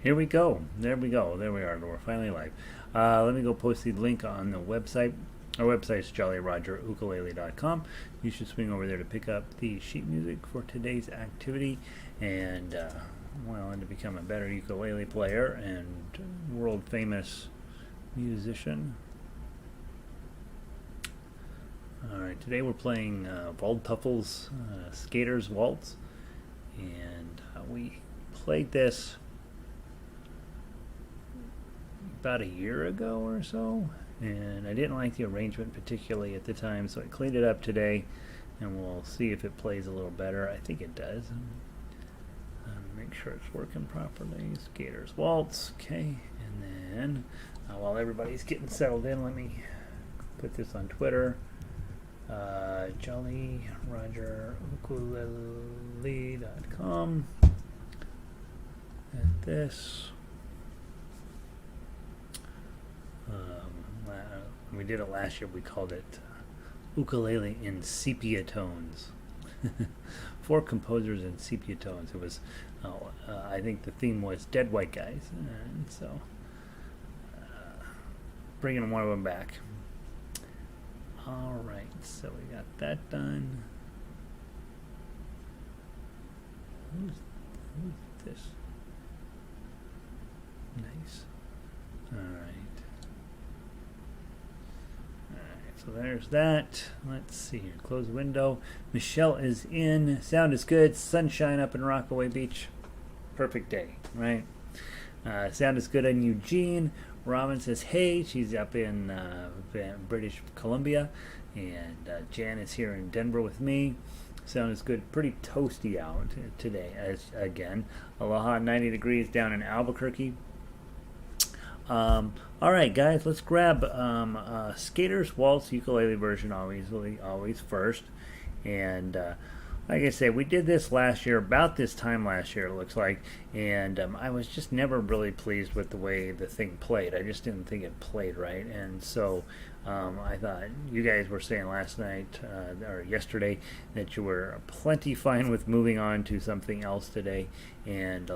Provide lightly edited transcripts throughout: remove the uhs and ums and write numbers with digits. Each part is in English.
Here we go. There we go. There we are. We're finally live. Let me go post the link on the website. Our website is jollyrogerukulele.com. You should swing over there to pick up the sheet music for today's activity and, and to become a better ukulele player and world famous musician. Alright, today we're playing Waltz's Skater's Waltz, and we played this about a year ago or so, and I didn't like the arrangement particularly at the time, so I cleaned it up today, and we'll see if it plays a little better. I think it does. Make sure it's working properly. Skater's Waltz, okay, and then while everybody's getting settled in, let me put this on Twitter. jollyrogerukulele.com, and this we did it last year. We called it ukulele in sepia tones. 4 composers in sepia tones. It was I think the theme was dead white guys, and so bringing one of them back. Alright, so we got that done. Who's this? Nice. Alright, so there's that. Let's see here. Close the window. Michelle is in. Sound is good. Sunshine up in Rockaway Beach. Perfect day, right? Sound is good in Eugene. Robin says, hey, she's up in British Columbia, and Jan is here in Denver with me. Sound is good. Pretty toasty out today, again. Aloha, 90 degrees down in Albuquerque. All right, guys, let's grab Skater's Waltz ukulele version, always first. And like I said, we did this last year, about this time last year, it looks like, and I was just never really pleased with the way the thing played. I just didn't think it played right, and so I thought you guys were saying last night or yesterday that you were plenty fine with moving on to something else today, and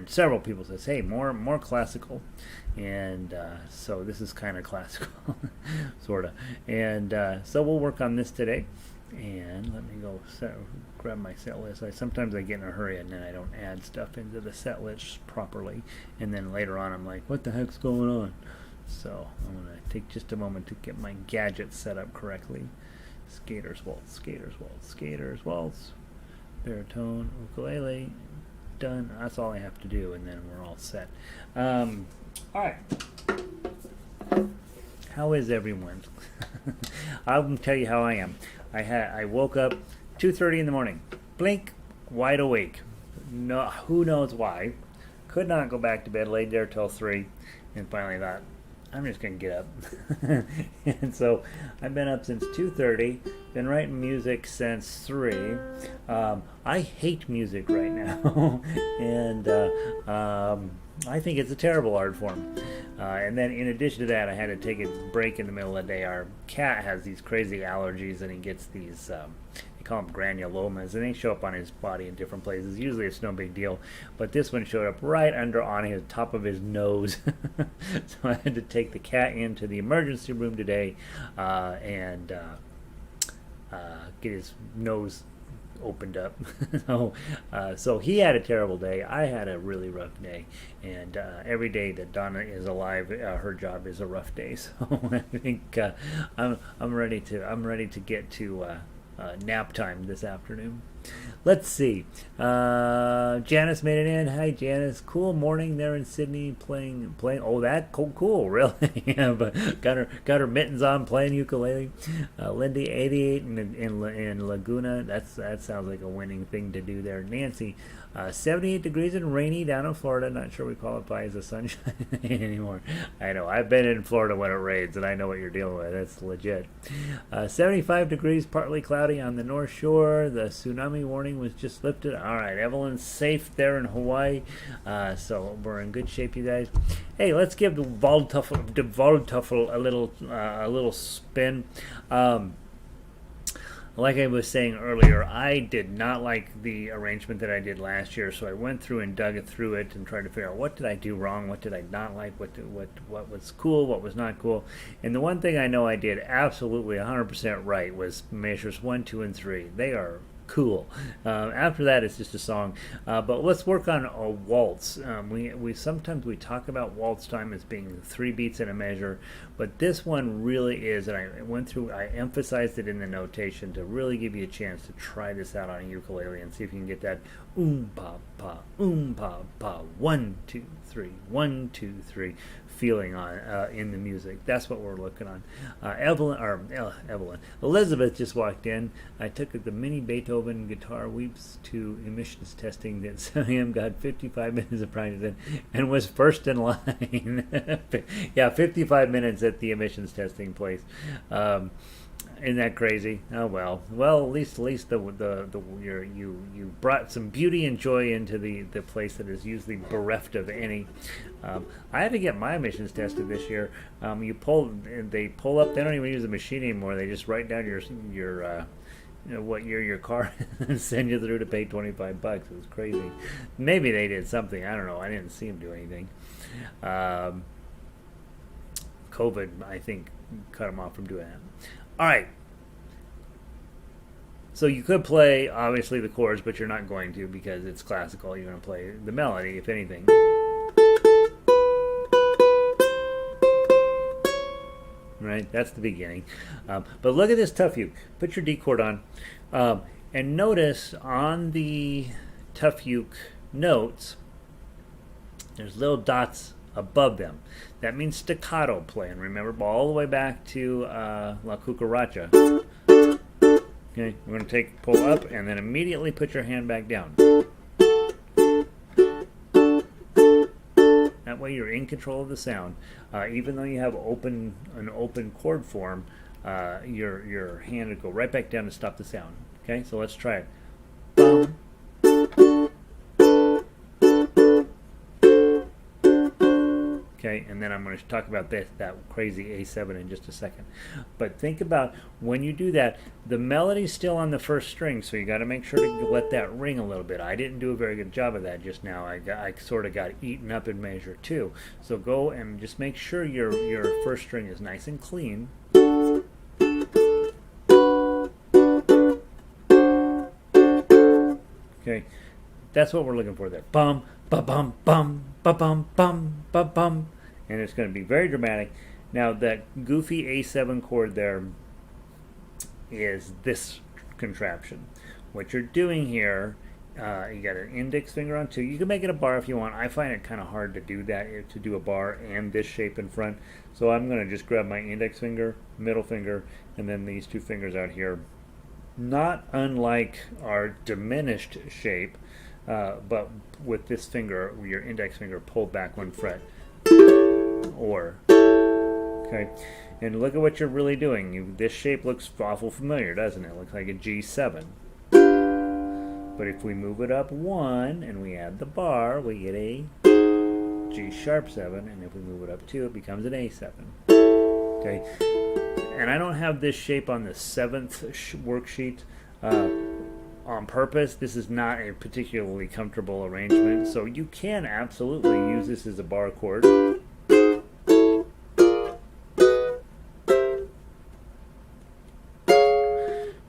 several people says, hey, more classical, and so this is kind of classical, sort of, and so we'll work on this today. And let me go grab my set list. Sometimes I get in a hurry and then I don't add stuff into the set list properly, and then later on I'm like, what the heck's going on? So I'm going to take just a moment to get my gadgets set up correctly. Skater's Waltz, Skater's Waltz, Skater's Waltz, Baritone Ukulele, done. That's all I have to do, and then we're all set. All right. How is everyone? I'll tell you how I am. I woke up 2:30 in the morning, blink, wide awake. No, who knows why? Could not go back to bed. Laid there till 3, and finally thought, I'm just gonna get up. And so I've been up since 2:30. Been writing music since 3. I hate music right now, and I think it's a terrible art form. And then in addition to that, I had to take a break in the middle of the day. Our cat has these crazy allergies, and he gets these, they call them granulomas, and they show up on his body in different places. Usually it's no big deal, but this one showed up right on his top of his nose. So I had to take the cat into the emergency room today and get his nose opened up. So he had a terrible day. I had a really rough day, and every day that Donna is alive, her job is a rough day. So I think I'm ready to get to nap time this afternoon. Let's see. Janice made it in. Hi, Janice. Cool morning there in Sydney playing. Oh, that cool. Really? Yeah, but got her mittens on playing ukulele. Lindy, 88 in Laguna. That sounds like a winning thing to do there. Nancy, 78 degrees and rainy down in Florida. Not sure we qualify as a sunshine anymore. I know. I've been in Florida when it rains, and I know what you're dealing with. That's legit. 75 degrees, partly cloudy on the North Shore. The tsunami warning was just lifted. All right, Evelyn's safe there in Hawaii, so we're in good shape, you guys. Hey, let's give the Waldtuffel a little spin. like I was saying earlier, I did not like the arrangement that I did last year, so I went through and dug through it and tried to figure out what did I do wrong, what did I not like, what was cool, what was not cool. And the one thing I know I did absolutely 100% right was measures 1, 2, and 3. They are cool. After that, it's just a song. But let's work on a waltz. We sometimes we talk about waltz time as being 3 beats in a measure, but this one really is. And I emphasized it in the notation to really give you a chance to try this out on a ukulele and see if you can get that pa pa pa pa 1 2 3 1 2 3 feeling on in the music. That's what we're looking on. Elizabeth just walked in. I took the mini Beethoven guitar weeps to emissions testing that Sam got 55 minutes of practice in and was first in line. Yeah, 55 minutes at the emissions testing place. Isn't that crazy? Oh well. Well, at least you brought some beauty and joy into the place that is usually bereft of any. I had to get my emissions tested this year. They pull up. They don't even use the machine anymore. They just write down your what year your car and send you through to pay $25. It was crazy. Maybe they did something. I don't know. I didn't see them do anything. COVID, I think, cut them off from doing that. All right. So you could play, obviously, the chords, but you're not going to because it's classical. You're going to play the melody, if anything. Right? That's the beginning. But look at this tough uke. Put your D chord on. And notice on the tough uke notes, there's little dots above them. That means staccato playing. Remember, all the way back to La Cucaracha. Okay, we're going to pull up and then immediately put your hand back down. That way you're in control of the sound. Even though you have an open chord form, your hand will go right back down to stop the sound. Okay, so let's try it. Bum. Okay, and then I'm going to talk about that crazy A7 in just a second. But think about when you do that, the melody's still on the first string, so you got to make sure to let that ring a little bit. I didn't do a very good job of that just now. I sort of got eaten up in measure 2. So go and just make sure your first string is nice and clean. Okay, that's what we're looking for there. Bum, ba bum, bum, ba bum, bum, ba bum. And it's going to be very dramatic. Now, that goofy A7 chord there is this contraption. What you're doing here, you got an index finger on 2. You can make it a bar if you want. I find it kind of hard to do that, to do a bar and this shape in front. So I'm going to just grab my index finger, middle finger, and then these 2 fingers out here. Not unlike our diminished shape, but with this finger, your index finger pulled back 1 fret. Okay, and look at what you're really doing. This shape looks awful familiar, doesn't it? It looks like a G7. But if we move it up 1 and we add the bar, we get a G sharp 7, and if we move it up 2, it becomes an A7. Okay, and I don't have this shape on the 7th worksheet on purpose. This is not a particularly comfortable arrangement, so you can absolutely use this as a bar chord.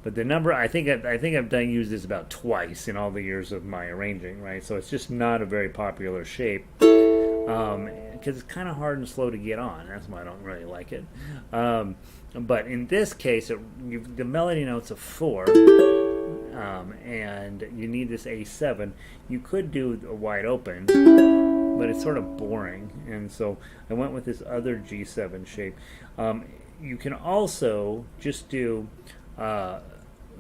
But the number, I think I've used this about twice in all the years of my arranging, right? So it's just not a very popular shape because it's kind of hard and slow to get on. That's why I don't really like it. But in this case, the melody note's a 4, and you need this A7. You could do a wide open, but it's sort of boring, and so I went with this other G7 shape. You can also just do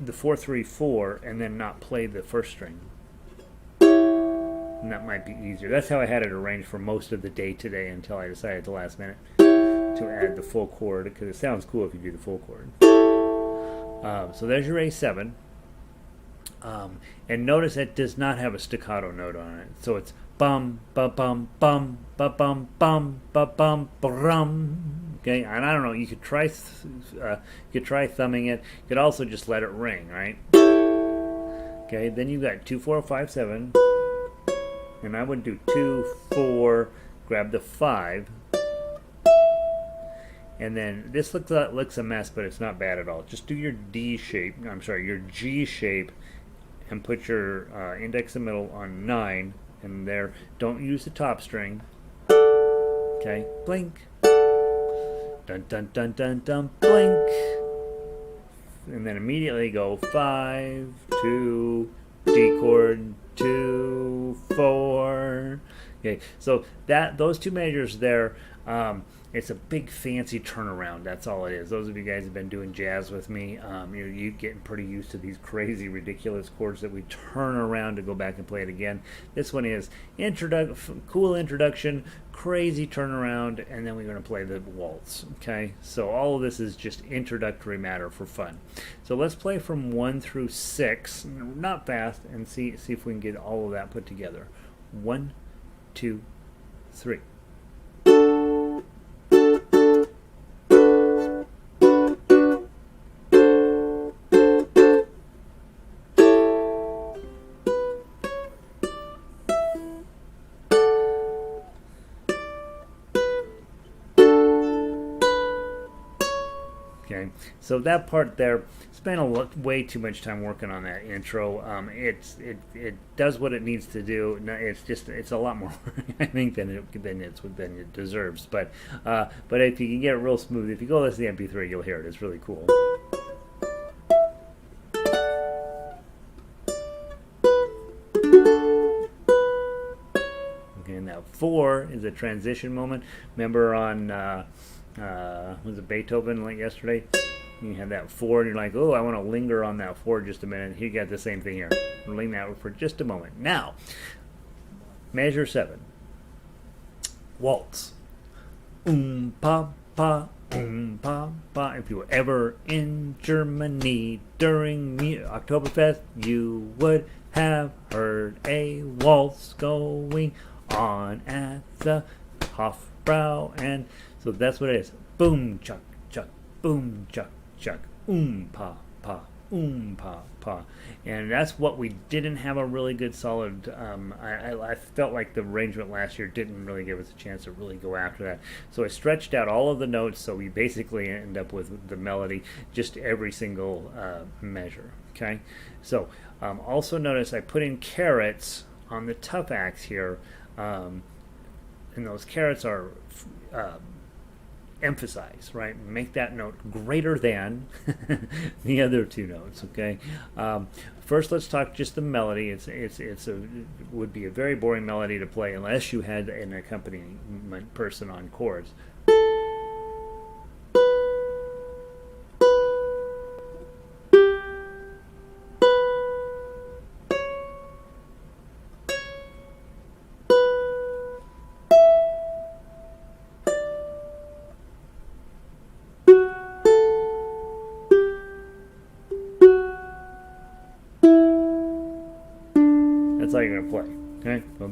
the 4-3-4 and then not play the first string. And that might be easier. That's how I had it arranged for most of the day today until I decided at the last minute to add the full chord, because it sounds cool if you do the full chord. So there's your A7. And notice it does not have a staccato note on it. So it's bum, ba bum, bum, ba bum, bum, ba bum, brum. Okay, and I don't know. You could try thumbing it. You could also just let it ring, right? Okay, then you got 2, 4, 5, 7, and I would do 2, 4, grab the 5, and then this looks a mess, but it's not bad at all. Just do your D shape. I'm sorry, your G shape, and put your index and middle on 9, and there. Don't use the top string. Okay, blink. Dun dun dun dun dun, blink. And then immediately go 5, 2, D chord, 2, 4. Okay, so those two measures there, it's a big fancy turnaround. That's all it is. Those of you guys who've been doing jazz with me, you're getting pretty used to these crazy, ridiculous chords that we turn around to go back and play it again. This one is cool introduction, crazy turnaround, and then we're going to play the waltz. Okay, so all of this is just introductory matter for fun. So let's play from 1 through 6, not fast, and see if we can get all of that put together. 1, 2, 3. Okay, so that part there, spent way too much time working on that intro. It does what it needs to do. It's a lot more I think than it deserves. But if you can get it real smooth, if you go listen to the MP3, you'll hear it. It's really cool. Okay, and now 4 is a transition moment. Remember on was it Beethoven like yesterday? You had that 4 and you're like, oh, I want to linger on that 4 just a minute. You got the same thing here. Linger that for just a moment. Now, measure 7. Waltz. Pa pa pa pa. If you were ever in Germany during Oktoberfest, you would have heard a waltz going on at the Hofbrau, and so that's what it is. Boom, chuck, chuck, boom, chuck, chuck, pa, pa, pa, pa. And that's what we didn't have a really good solid, I felt like the arrangement last year didn't really give us a chance to really go after that. So I stretched out all of the notes, so we basically end up with the melody, just every single measure, okay? So also notice I put in carets on the tough acts here, and those carets are emphasize, right? Make that note greater than the other two notes. Okay. First, let's talk just the melody. It would be a very boring melody to play unless you had an accompaniment person on chords. That's all you're going to play. Okay, well,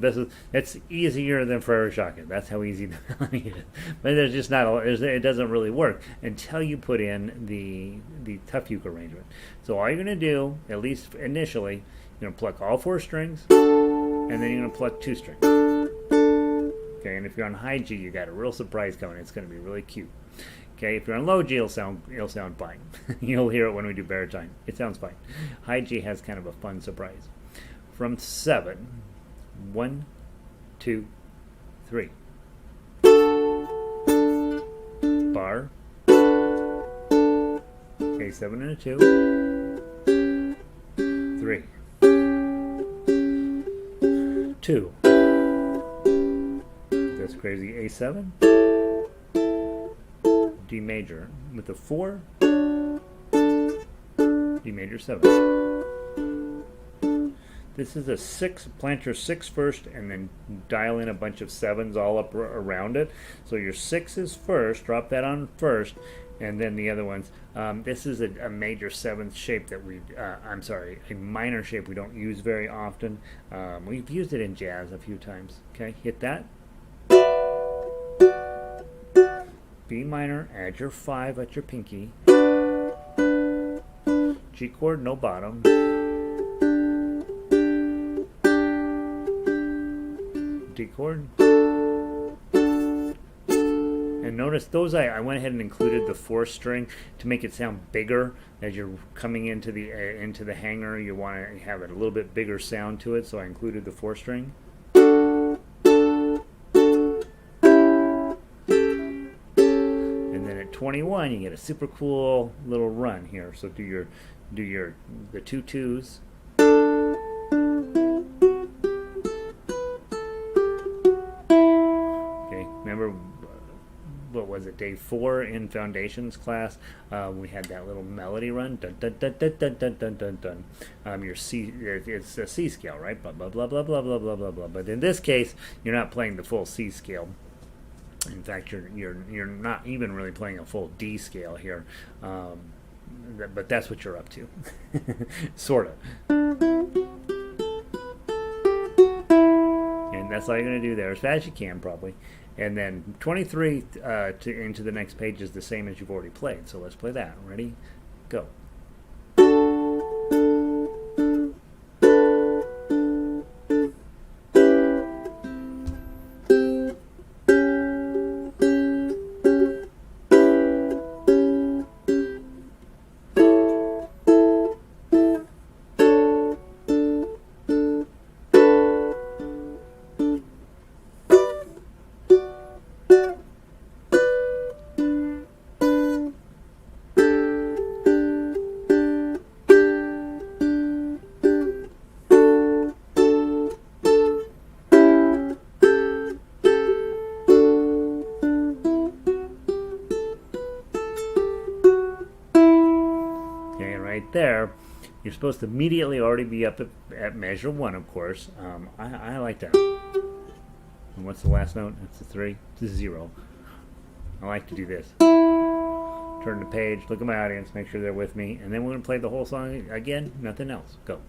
it's easier than Forever Shocking. That's how easy the melody is. But there's just not it doesn't really work until you put in the tough uke arrangement. So all you're going to do, at least initially, you're going to pluck all 4 strings, and then you're going to pluck 2 strings. Okay, and if you're on high G, you got a real surprise coming. It's going to be really cute. Okay, if you're on low G, it'll sound fine. You'll hear it when we do baritone. It sounds fine. High G has kind of a fun surprise. From 7, 1, 2, 3. Bar. A7 and a 2. 3. 2. That's crazy. A7. D major with a 4. D major 7. This is a 6, plant your 6 first, and then dial in a bunch of 7s all up around it. So your 6 is first, drop that on first, and then the other ones. This is a major 7th shape that a minor shape we don't use very often. We've used it in jazz a few times. Okay, hit that. B minor, add your 5 at your pinky. G chord, no bottom. D chord. And notice those I went ahead and included the 4th string to make it sound bigger as you're coming into the hanger. You want to have it a little bit bigger sound to it, so I included the 4th string. And then at 21, you get a super cool little run here. So do the 2 2s. Okay, remember. What was it, day 4 in foundations class? We had that little melody run. Dun dun dun dun dun dun dun dun dun. Your C, it's a C scale, right? Blah blah blah blah blah blah blah blah blah. But in this case, you're not playing the full C scale. In fact, you're not even really playing a full D scale here. But that's what you're up to, sort of. And that's all you're going to do there, as fast as you can, probably. And then 23 into the next page is the same as you've already played. So let's play that. Ready? Go. There, you're supposed to immediately already be up at measure 1, of course. I like that. And what's the last note? It's a 3. It's a 0. I like to do this. Turn the page, look at my audience, make sure they're with me, and then we're going to play the whole song again, nothing else. Go.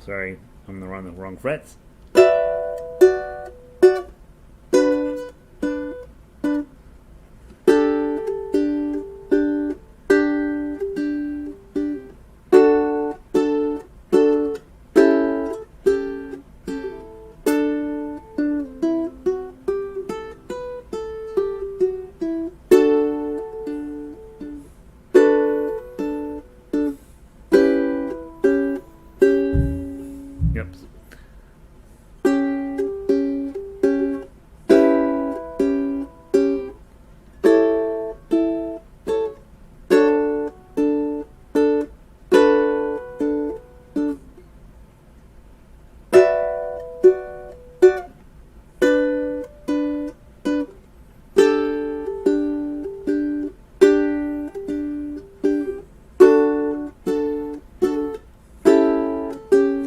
Sorry, I'm on the wrong frets. Yep.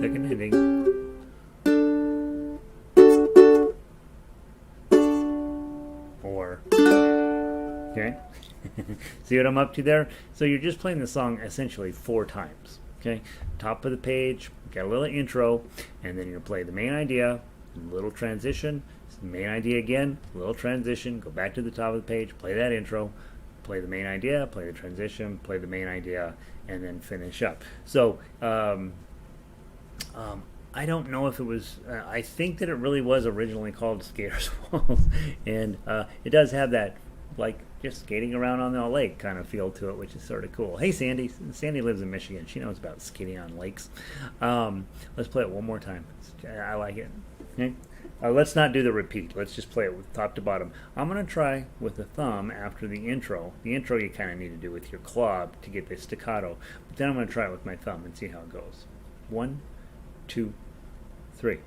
Second hitting. Or, okay? See what I'm up to there? So you're just playing the song essentially 4 times, okay? Top of the page, got a little intro, and then you're going to play the main idea, little transition, main idea again, little transition, go back to the top of the page, play that intro, play the main idea, play the transition, play the main idea, and then finish up. So, I don't know if it was, I think that it really was originally called Skater's Waltz, and it does have that, like, just skating around on the lake kind of feel to it, which is sort of cool. Hey, Sandy. Sandy lives in Michigan. She knows about skating on lakes. Let's play it one more time. I like it. Okay? Let's not do the repeat. Let's just play it with top to bottom. I'm going to try with the thumb after the intro. The intro you kind of need to do with your claw to get the staccato. But then I'm going to try it with my thumb and see how it goes. 1, 2, 3.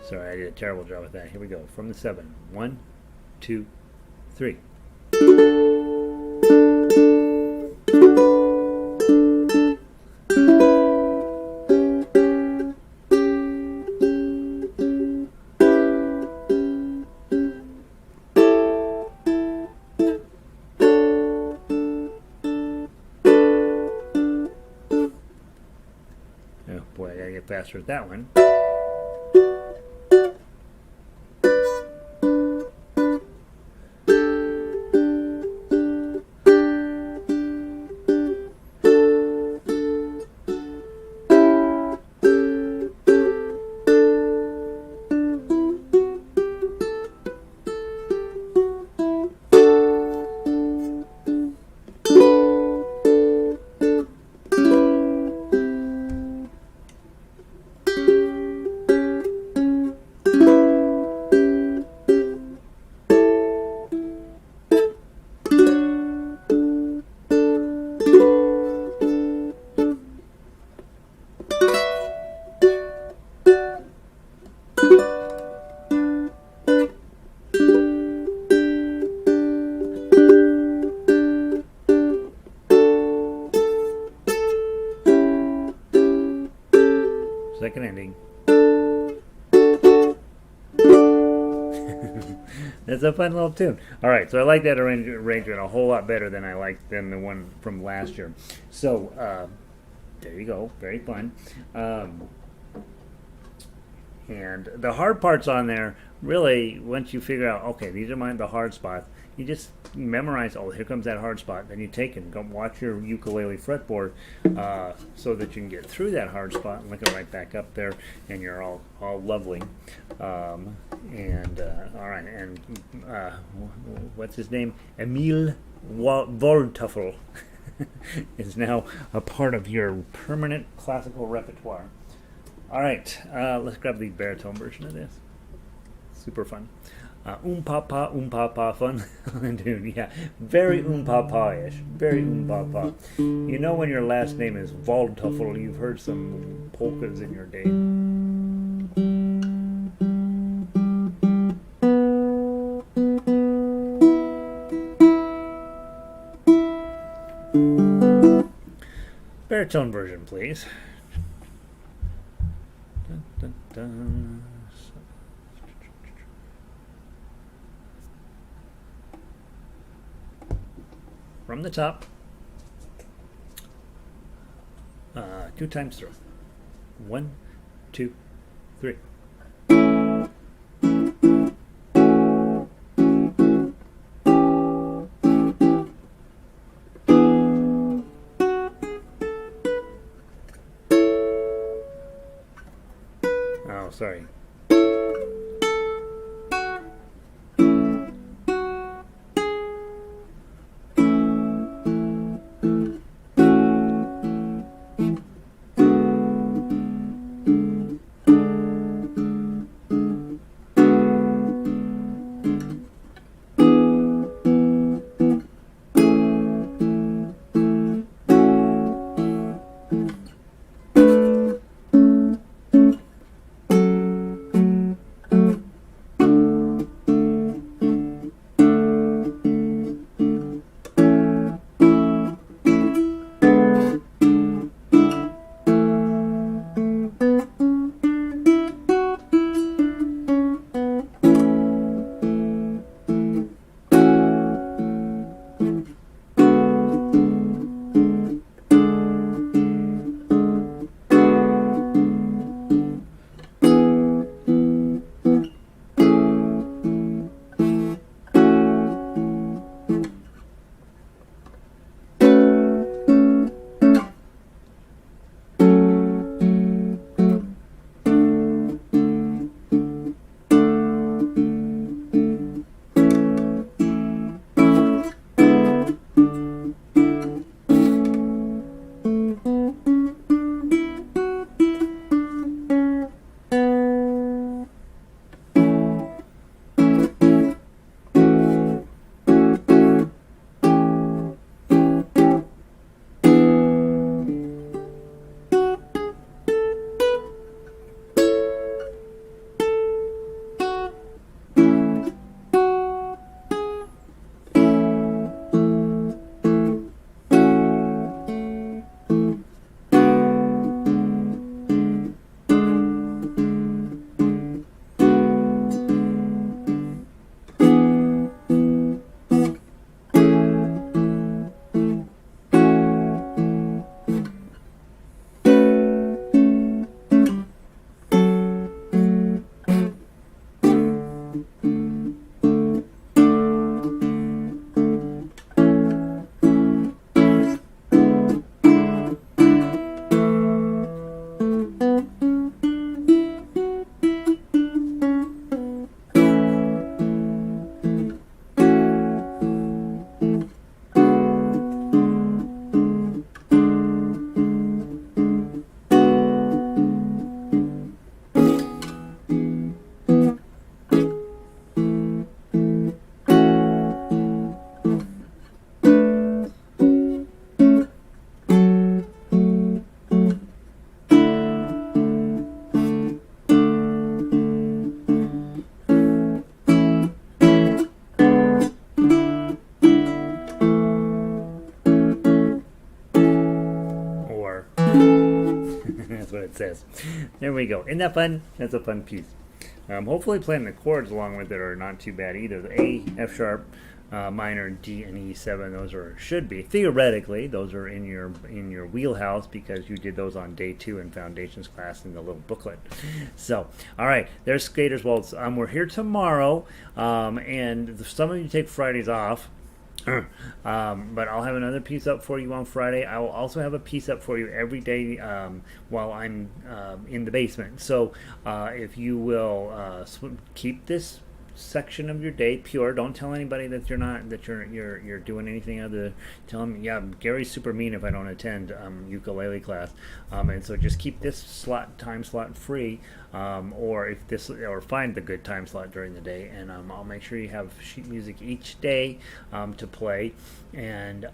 Sorry, I did a terrible job with that. Here we go. From the 7. 1, 2, 3. Oh boy, I gotta get faster at that one. Second ending. That's a fun little tune. All right, so I like that arrangement a whole lot better than I liked than the one from last year. So there you go, very fun. And the hard parts on there, really, once you figure out, okay, these are the hard spots, you just memorize, oh, here comes that hard spot. Then you take it and go watch your ukulele fretboard so that you can get through that hard spot and look it right back up there, and you're all lovely. All right, and what's his name? Emil Waldteufel is now a part of your permanent classical repertoire. All right, let's grab the baritone version of this. Super fun. Papa fun dude, yeah. Very papa-ish. Very papa. You know when your last name is Waldteufel, you've heard some polkas in your day. Baritone version, please. Dun, dun, dun. From the top, 2 times through. 1, 2, 3. Oh, sorry. Yes. There we go. Isn't that fun? That's a fun piece. Hopefully playing the chords along with it are not too bad either. The A, F sharp, minor, D, and E7. Those should be theoretically those are in your wheelhouse because you did those on day 2 in foundations class in the little booklet. So, all right, there's Skater's Waltz. We're here tomorrow, and some of you take Fridays off. But I'll have another piece up for you on Friday. I will also have a piece up for you every day while I'm in the basement. So if you will keep this section of your day pure, don't tell anybody that you're doing anything other. Tell them, yeah, Gary's super mean if I don't attend ukulele class, and so just keep this time slot free, or find the good time slot during the day, and I'll make sure you have sheet music each day to play, and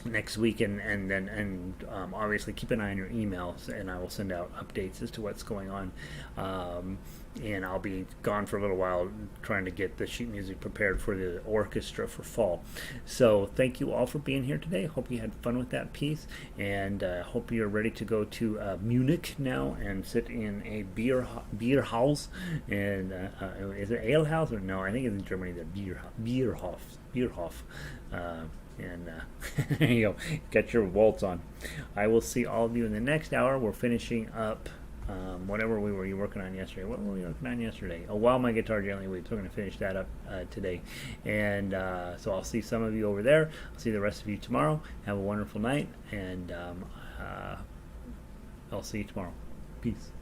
next week, and obviously keep an eye on your emails, and I will send out updates as to what's going on. And I'll be gone for a little while trying to get the sheet music prepared for the orchestra for fall. So thank you all for being here today. Hope you had fun with that piece, and hope you're ready to go to Munich now and sit in a beer house. And is it ale house or no? I think it's in Germany. The Bierhof. And there you go. Get your waltz on. I will see all of you in the next hour. We're finishing up whatever we were working on yesterday. What were we working on yesterday? Oh, While My Guitar Gently Weeps. We're going to finish that up today. And so I'll see some of you over there. I'll see the rest of you tomorrow. Have a wonderful night. And I'll see you tomorrow. Peace.